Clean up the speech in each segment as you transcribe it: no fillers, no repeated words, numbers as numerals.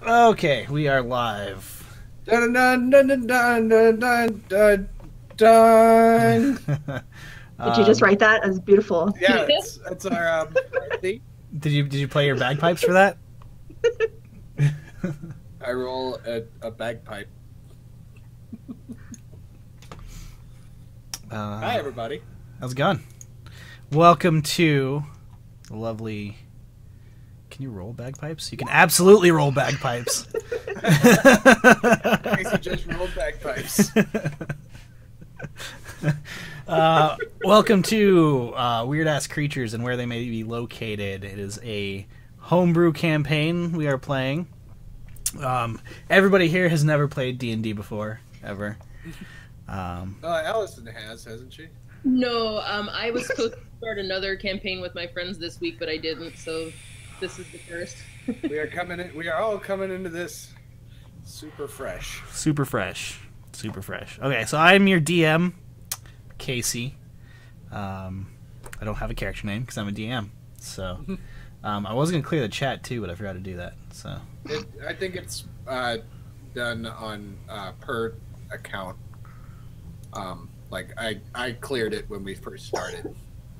Okay, we are live. Dun, dun, dun, dun, dun, dun, dun, dun, dun. Did you just write that? That's beautiful. Yeah, it's our theme. Did you play your bagpipes for that? I roll a bagpipe. Hi, everybody. How's it going? Welcome to the lovely... Can you roll bagpipes? You can absolutely roll bagpipes. Casey just rolled bagpipes. Welcome to Weird Ass Creatures and Where They May Be Located. It is a homebrew campaign we are playing. Everybody here has never played D&D before, ever. Allison hasn't she? No, I was supposed to start another campaign with my friends this week, but I didn't, so this is the first. We are all coming into this super fresh. Super fresh. Super fresh. Okay, so I'm your DM, Casey. I don't have a character name because I'm a DM. So I was going to clear the chat too, but I forgot to do that. So I think it's done on per account. Like I cleared it when we first started,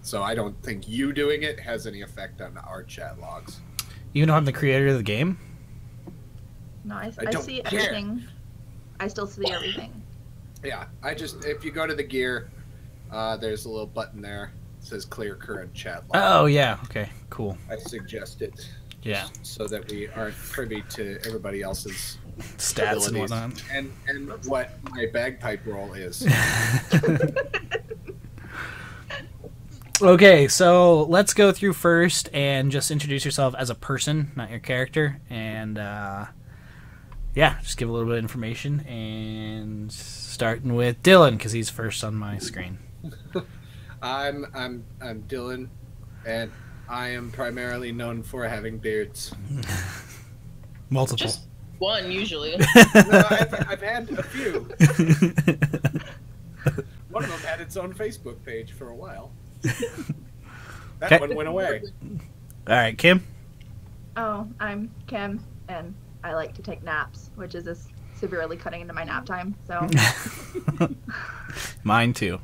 so I don't think you doing it has any effect on our chat logs. Even though I'm the creator of the game? No, I don't see care. everything. I still see everything. Yeah, if you go to the gear, there's a little button there. It says clear current chat log. Oh, yeah. Okay, cool. I suggest it. Yeah. So that we aren't privy to everybody else's Stats and abilities whatnot. and what my bagpipe roll is. Okay, so let's go through first and just introduce yourself as a person, not your character. And, yeah, just give a little bit of information. And starting with Dylan, because he's first on my screen. I'm Dylan, and I am primarily known for having beards. Multiple. Just one, usually. No, I've had a few. One of them had its own Facebook page for a while. That Okay. one went away. All right, Kim? Oh, I'm Kim, and I like to take naps, which is just severely cutting into my nap time. So, Mine too.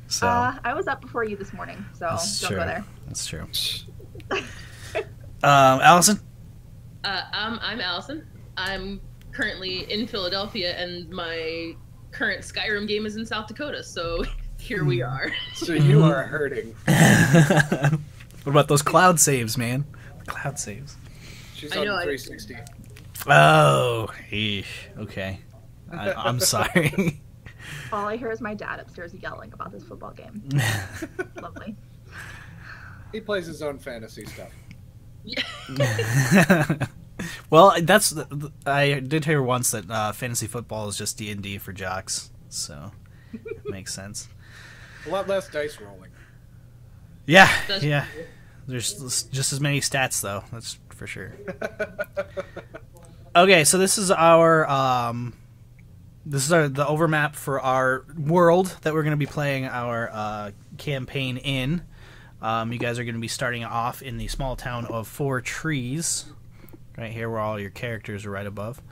So I was up before you this morning, so that's don't true. go there. That's true. Allison? I'm Allison. I'm currently in Philadelphia, and my current Skyrim game is in South Dakota, so here we are. So you are hurting. What about those cloud saves, man? The cloud saves. She's I on know, 360. Oh, eesh. Okay. I'm sorry. All I hear is my dad upstairs yelling about this football game. Lovely. He plays his own fantasy stuff. Well, I did hear once that fantasy football is just D&D for jocks, so it makes sense. A lot less dice rolling. Yeah, That's yeah. true. There's just as many stats, though. That's for sure. Okay, so this is the overmap for our world that we're going to be playing our campaign in. You guys are going to be starting off in the small town of Four Trees, right here where all your characters are right above.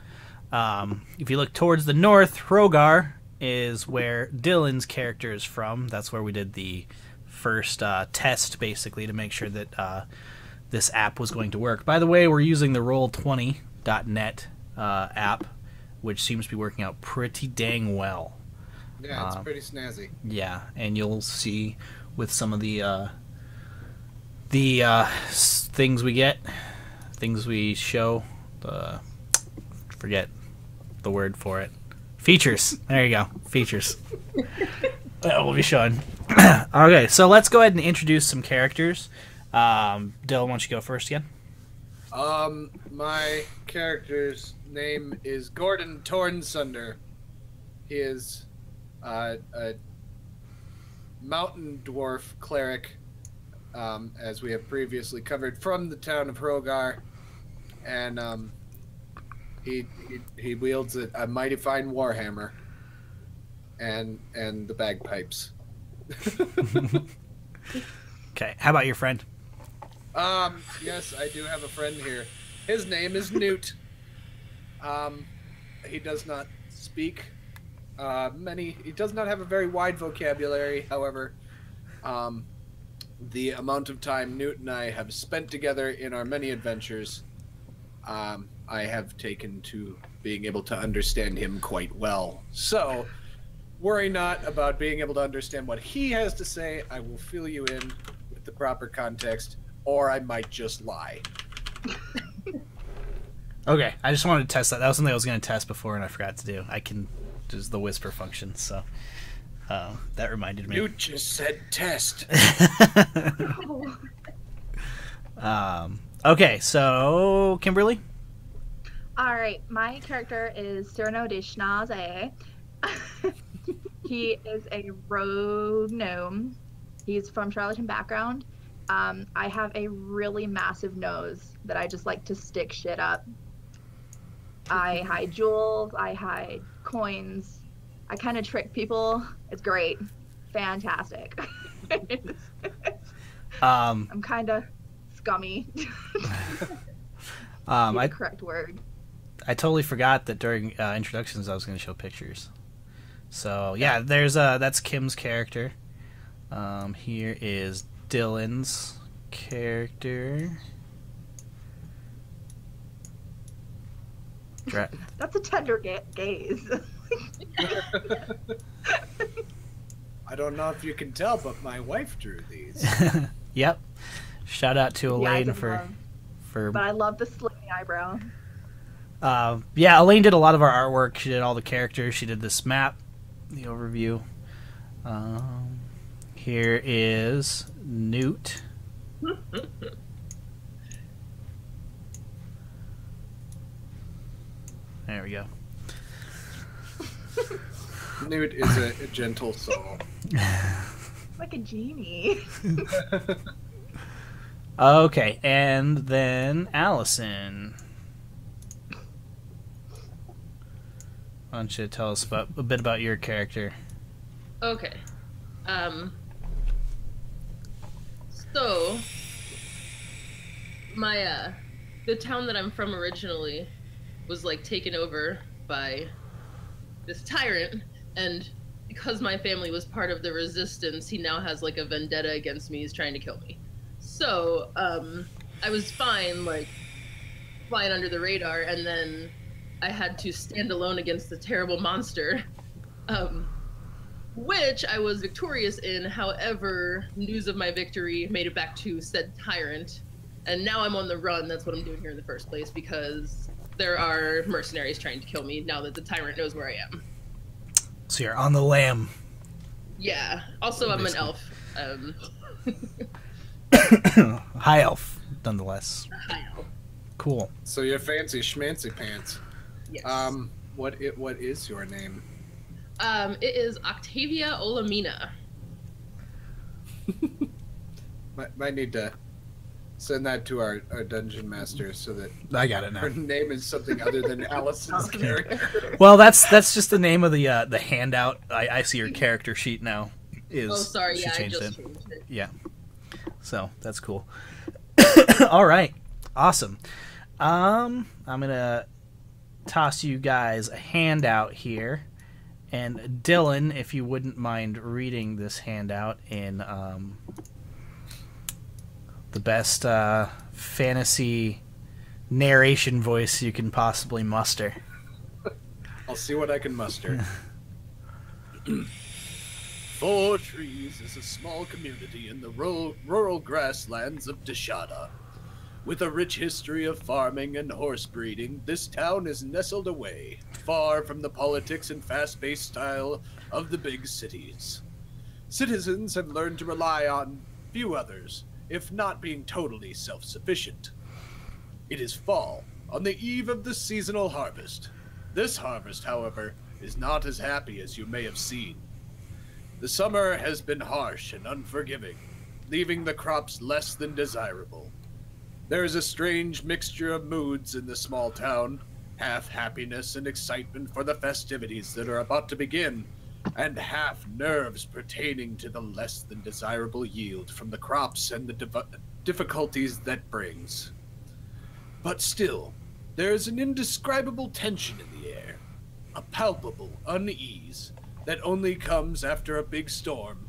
If you look towards the north, Hrogar is where Dylan's character is from. That's where we did the first test, basically, to make sure that this app was going to work. By the way, we're using the Roll20.net app, which seems to be working out pretty dang well. Yeah, it's pretty snazzy. Yeah, and you'll see with some of the things we get, things we show, forget the word for it. Features. There you go. Features. That will be showing. Okay, so let's go ahead and introduce some characters. Dylan, why don't you go first again? My character's name is Gordon Tornsunder. He is a mountain dwarf cleric, as we have previously covered, from the town of Hrogar, and he wields a mighty fine warhammer and the bagpipes. Okay, how about your friend? Yes, I do have a friend here. His name is Newt. He does not speak he does not have a very wide vocabulary. However, the amount of time Newt and I have spent together in our many adventures, I have taken to being able to understand him quite well. So, worry not about being able to understand what he has to say. I will fill you in with the proper context, or I might just lie. Okay, I just wanted to test that. That was something I was going to test before, and I forgot to do. I can just the whisper function, so that reminded me. You just said test. Okay, so Kimberly. All right, my character is Cyrano Deshada. He is a rogue gnome. He's from Charlatan background. I have a really massive nose that I just like to stick shit up. I hide jewels. I hide coins. I kind of trick people. It's great. Fantastic. I'm kind of scummy. Correct word. I totally forgot that during introductions I was going to show pictures. So yeah, there's that's Kim's character. Here is Dylan's character. That's a tender gaze. I don't know if you can tell, but my wife drew these. Yep. Shout out to Elaine for. But I love the slitty eyebrow. Yeah, Elaine did a lot of our artwork. She did all the characters. She did this map, the overview. Here is Newt. There we go. Newt is a gentle soul. Like a genie. Okay, and then Allison. Why don't you tell us a bit about your character? Okay. So my the town that I'm from originally was like taken over by this tyrant, and because my family was part of the resistance, he now has like a vendetta against me. He's trying to kill me. So I was fine, like flying under the radar, and then I had to stand alone against the terrible monster, which I was victorious in. However, news of my victory made it back to said tyrant, and now I'm on the run. That's what I'm doing here in the first place, because there are mercenaries trying to kill me now that the tyrant knows where I am. So you're on the lam. Yeah. Also, I'm an elf. High elf, nonetheless. High elf. Cool. So you're fancy schmancy pants. Yes. What is your name? It is Octavia Olamina. Might need to send that to our dungeon master so that I got it now. her name is something other than Allison's character. Well, that's just the name of the handout. I see your character sheet now. Oh, sorry. She Yeah, I changed just it. changed it. Yeah. So that's cool. All right. Awesome. I'm gonna toss you guys a handout here, and Dylan, if you wouldn't mind reading this handout in the best fantasy narration voice you can possibly muster. I'll see what I can muster. 4 Trees is a small community in the rural grasslands of Deshada. With a rich history of farming and horse breeding, this town is nestled away, far from the politics and fast-paced style of the big cities. Citizens have learned to rely on few others, if not being totally self-sufficient. It is fall, on the eve of the seasonal harvest. This harvest, however, is not as happy as you may have seen. The summer has been harsh and unforgiving, leaving the crops less than desirable. There is a strange mixture of moods in the small town, half happiness and excitement for the festivities that are about to begin, and half nerves pertaining to the less than desirable yield from the crops and the difficulties that brings. But still, there is an indescribable tension in the air, a palpable unease that only comes after a big storm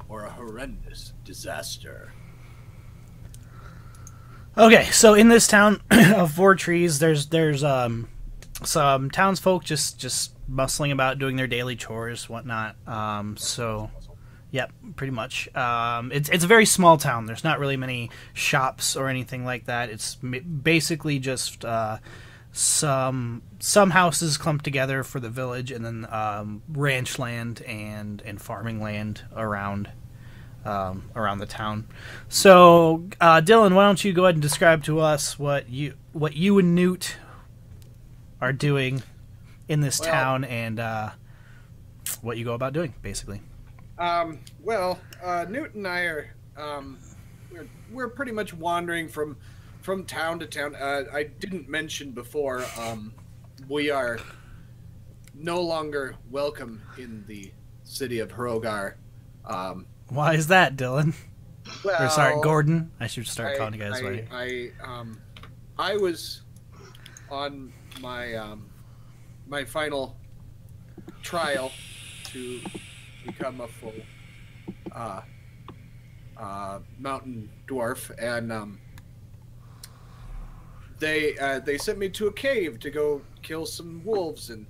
or a horrendous disaster. Okay, so in this town of 4 trees, there's some townsfolk just bustling about, doing their daily chores, whatnot. Yep, pretty much. It's a very small town. There's not really many shops or anything like that. It's basically just some houses clumped together for the village, and then ranch land and farming land around the town. So, Dylan, why don't you go ahead and describe to us what you and Newt are doing in this town, and what you go about doing, basically. Newt and I are we're pretty much wandering from town to town. I didn't mention before, we are no longer welcome in the city of Hrogar. Why is that, Dylan? Well, or sorry, Gordon. I should start calling you guys right. I was on my my final trial to become a full mountain dwarf, and they sent me to a cave to go kill some wolves, and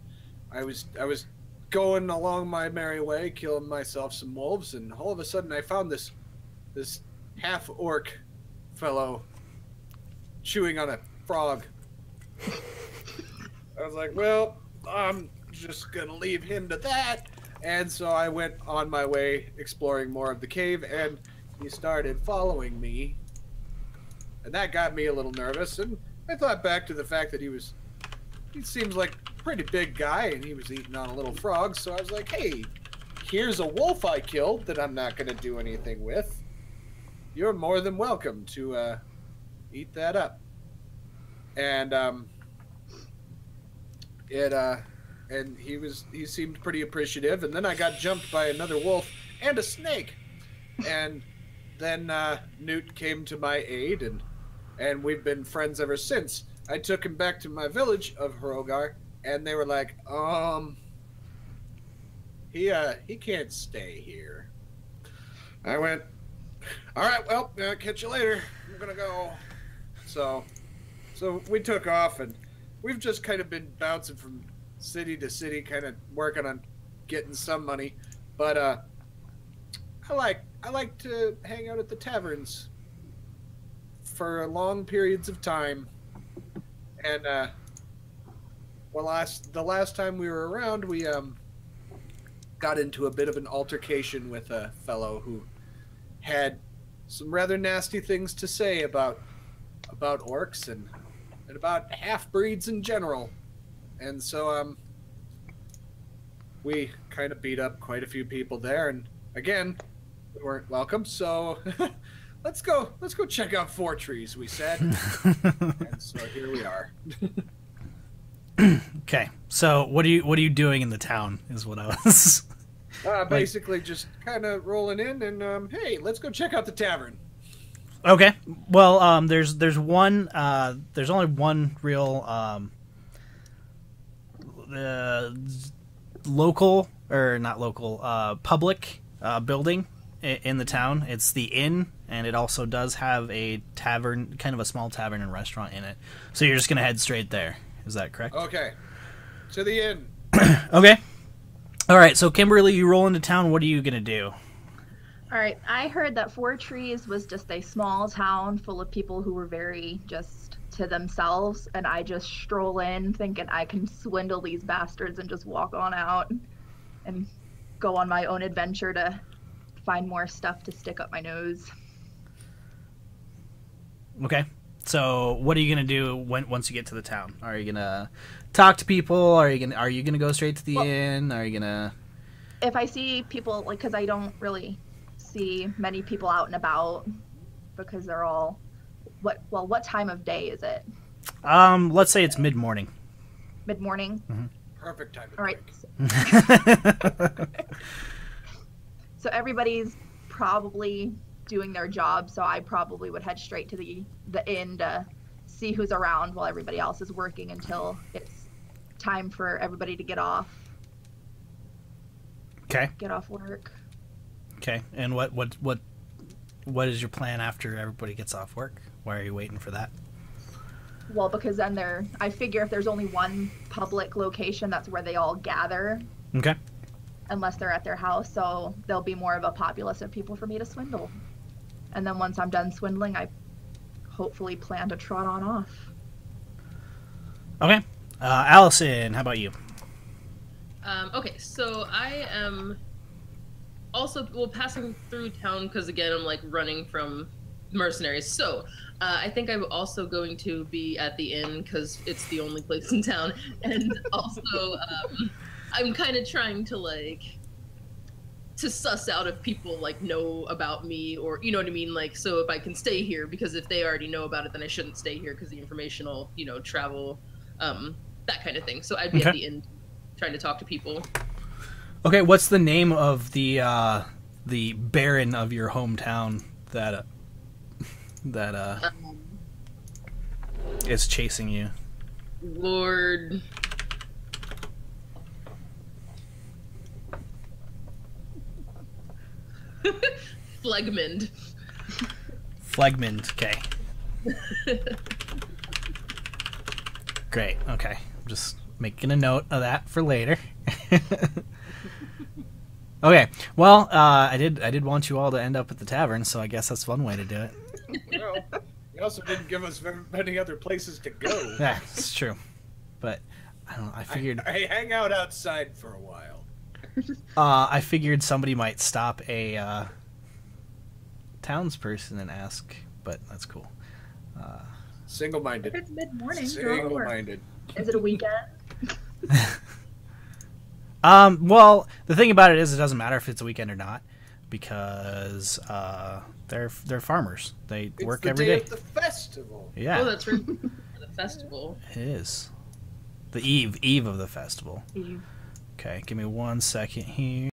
I was going along my merry way, killing myself some wolves, and all of a sudden I found this half orc fellow chewing on a frog. I was like, well, I'm just gonna leave him to that. And so I went on my way exploring more of the cave, and he started following me. And that got me a little nervous, and I thought back to the fact that he seems like a pretty big guy, and he was eating on a little frog, so I was like, hey, here's a wolf I killed that I'm not going to do anything with. You're more than welcome to eat that up. And and he seemed pretty appreciative, and then I got jumped by another wolf and a snake. And then Newt came to my aid, and we've been friends ever since. I took him back to my village of Hrogar, and they were like, he can't stay here. I went, all right, well, catch you later. I'm gonna go. So we took off, and we've just kind of been bouncing from city to city, kind of working on getting some money. But I like to hang out at the taverns for long periods of time. And the last time we were around, we got into a bit of an altercation with a fellow who had some rather nasty things to say about orcs and about half-breeds in general. And so we kind of beat up quite a few people there, and again, we weren't welcome. So let's go check out 4 trees, we said. And so here we are. Okay, so what are you doing in the town is what I was basically just kind of rolling in, and hey, let's go check out the tavern. Okay, well, there's only one real local, or not local, public building in the town. It's the inn, and it also does have a tavern, kind of a small tavern and restaurant in it. So you're just gonna head straight there. Is that correct? Okay, to the inn. Okay. All right. So Kimberly, you roll into town. What are you gonna do? All right, I heard that 4 Trees was just a small town full of people who were very just to themselves, and I just stroll in thinking I can swindle these bastards and just walk on out and go on my own adventure to find more stuff to stick up my nose. Okay. So what are you gonna do once you get to the town? Are you gonna talk to people? Are you gonna go straight to the inn? Are you gonna? If I see people, like, because I don't really see many people out and about because they're all what time of day is it? Let's say it's mid-morning. Mid-morning? Mm-hmm. Perfect time to all right. So everybody's probably doing their job, so I probably would head straight to the inn to see who's around while everybody else is working until it's time for everybody to get off. Okay. Get off work. Okay. And what is your plan after everybody gets off work? Why are you waiting for that? Well, because then I figure if there's only one public location, that's where they all gather. Okay. Unless they're at their house, so there'll be more of a populace of people for me to swindle. And then once I'm done swindling, I hopefully plan to trot on off. Okay. Allison, how about you? Okay, so I am also passing through town because again I'm like running from mercenaries. So I think I'm also going to be at the inn because it's the only place in town, and also I'm kind of trying to suss out if people like know about me, or you know what I mean, like, so if I can stay here, because if they already know about it, then I shouldn't stay here because the information will, you know, travel, that kind of thing. So I'd be at the inn trying to talk to people. Okay, what's the name of the baron of your hometown that is chasing you? Lord Flegmund. Flegmund, okay. Great, okay. I'm just making a note of that for later. Okay, well, I did want you all to end up at the tavern, so I guess that's one way to do it. Well, you also didn't give us very many other places to go. Yeah, it's true. But I don't know, I figured I hang out outside for a while. I figured somebody might stop a townsperson and ask, but that's cool. Single-minded. It's mid-morning. Single-minded. Is it a weekend? Well, the thing about it is, it doesn't matter if it's a weekend or not, because they're farmers. They work every day. It's the day of the festival. Yeah. Oh, that's right. The festival. It is. The eve of the festival. Eve. Okay, give me 1 second here.